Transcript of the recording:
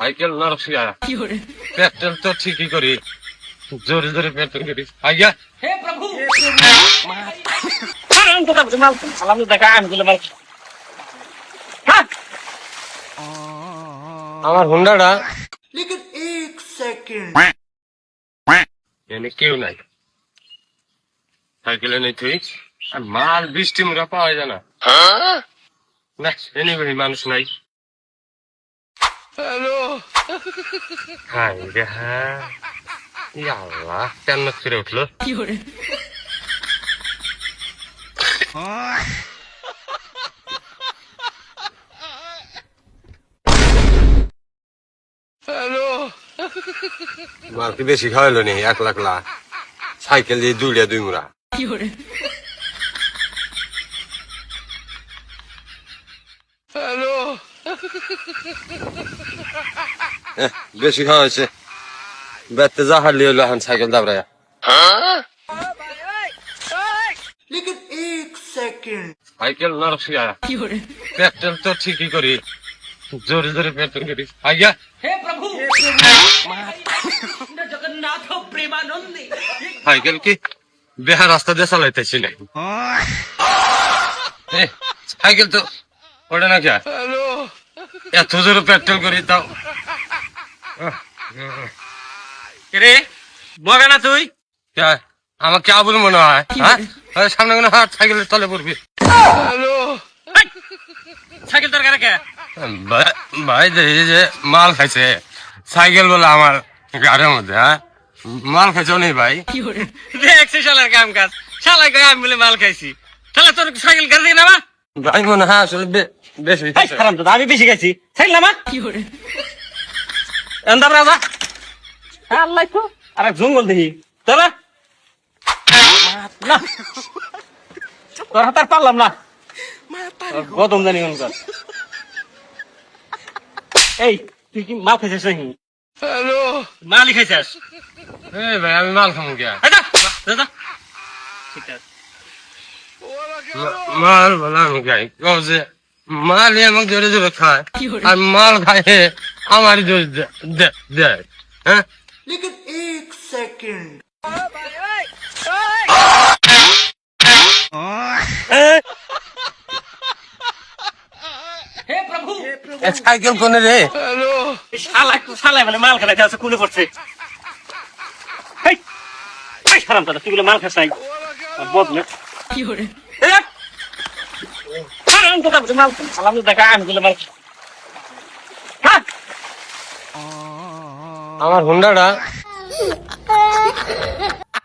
Cycle না রসিয়া petrol তো ঠিকই করি, জোরে জোরে পেট্রোল করি। আজ্ঞা আমার হুন্ডাটা এনে কেউ নাই, সাইকেলে নেই তুই আর মাল বৃষ্টি মুরা পাওয়া যায় না। না এনে মানুষ নাই। হাই রে হ্যাঁ, আল্লাহ কেন ফিরে উঠলো। মাল কি বেশি খাওয়াইলো নি? 1,00,000 সাইকেল দিয়ে দুইটা দুই মুড়া। বেশি খাওয়াইছে, বেতে যা হারলি হলো এখন সাইকেল দাবড়ায়। সাইকেল না রসিয়া পেট্রোল তো ঠিকই করি, জোরে জোরে পেট্রোল করি। আজ্ঞা সাইকেল কি বেহা রাস্তা দিয়ে চালাইতেছি না, সাইকেল তো ওটা না কে এত জোরে পেট্রোল করি তাও। রে বগে না তুই আমার কে আবুল মনে হয়? হ্যাঁ সামনে কোনো হাত সাইকেলের তলে পড়বি। সাইকেল তোর কে ভাই যে মাল খাইছে সাইকেল বলে আমার গাড়ির মধ্যে। হ্যাঁ মাল খাইছো নেই ভাই? দেখছি শালার কাম কাজ, শালাই গায়ে আমি বলে মাল খাইছি, তাহলে তোর সাইকেল গাড়ি থেকে নামা। ভাই মনে হয় আসলে বেশি আমি বেশি খাইছি, সাইকেল নামা। আল্লাহ তো আর এক জঙ্গল দেখি তোরা না, তোর হাত আর পারলাম না, গতম জানি কোনকার। এই তুই কি মাল খাইছিস নাকি? মালই খাইছিস? ভাই আমি মাল খাবো কে? মাল বলে আমি খাই, যে মালই আমাকে জোরে জোরে খায় আর মাল খায় আমারই জোরে দেয়। হ্যাঁ लेकिन एक सेकंड সাইকেল কোনে রে? শালা মানে মাল খাইতে আছে কুলে পড়ছে। হারাম দাদা তুই বলে মাল খাস নাই বদলে কি করে? মাল দেখা আমি বলে মাল আমার হুন্ডাটা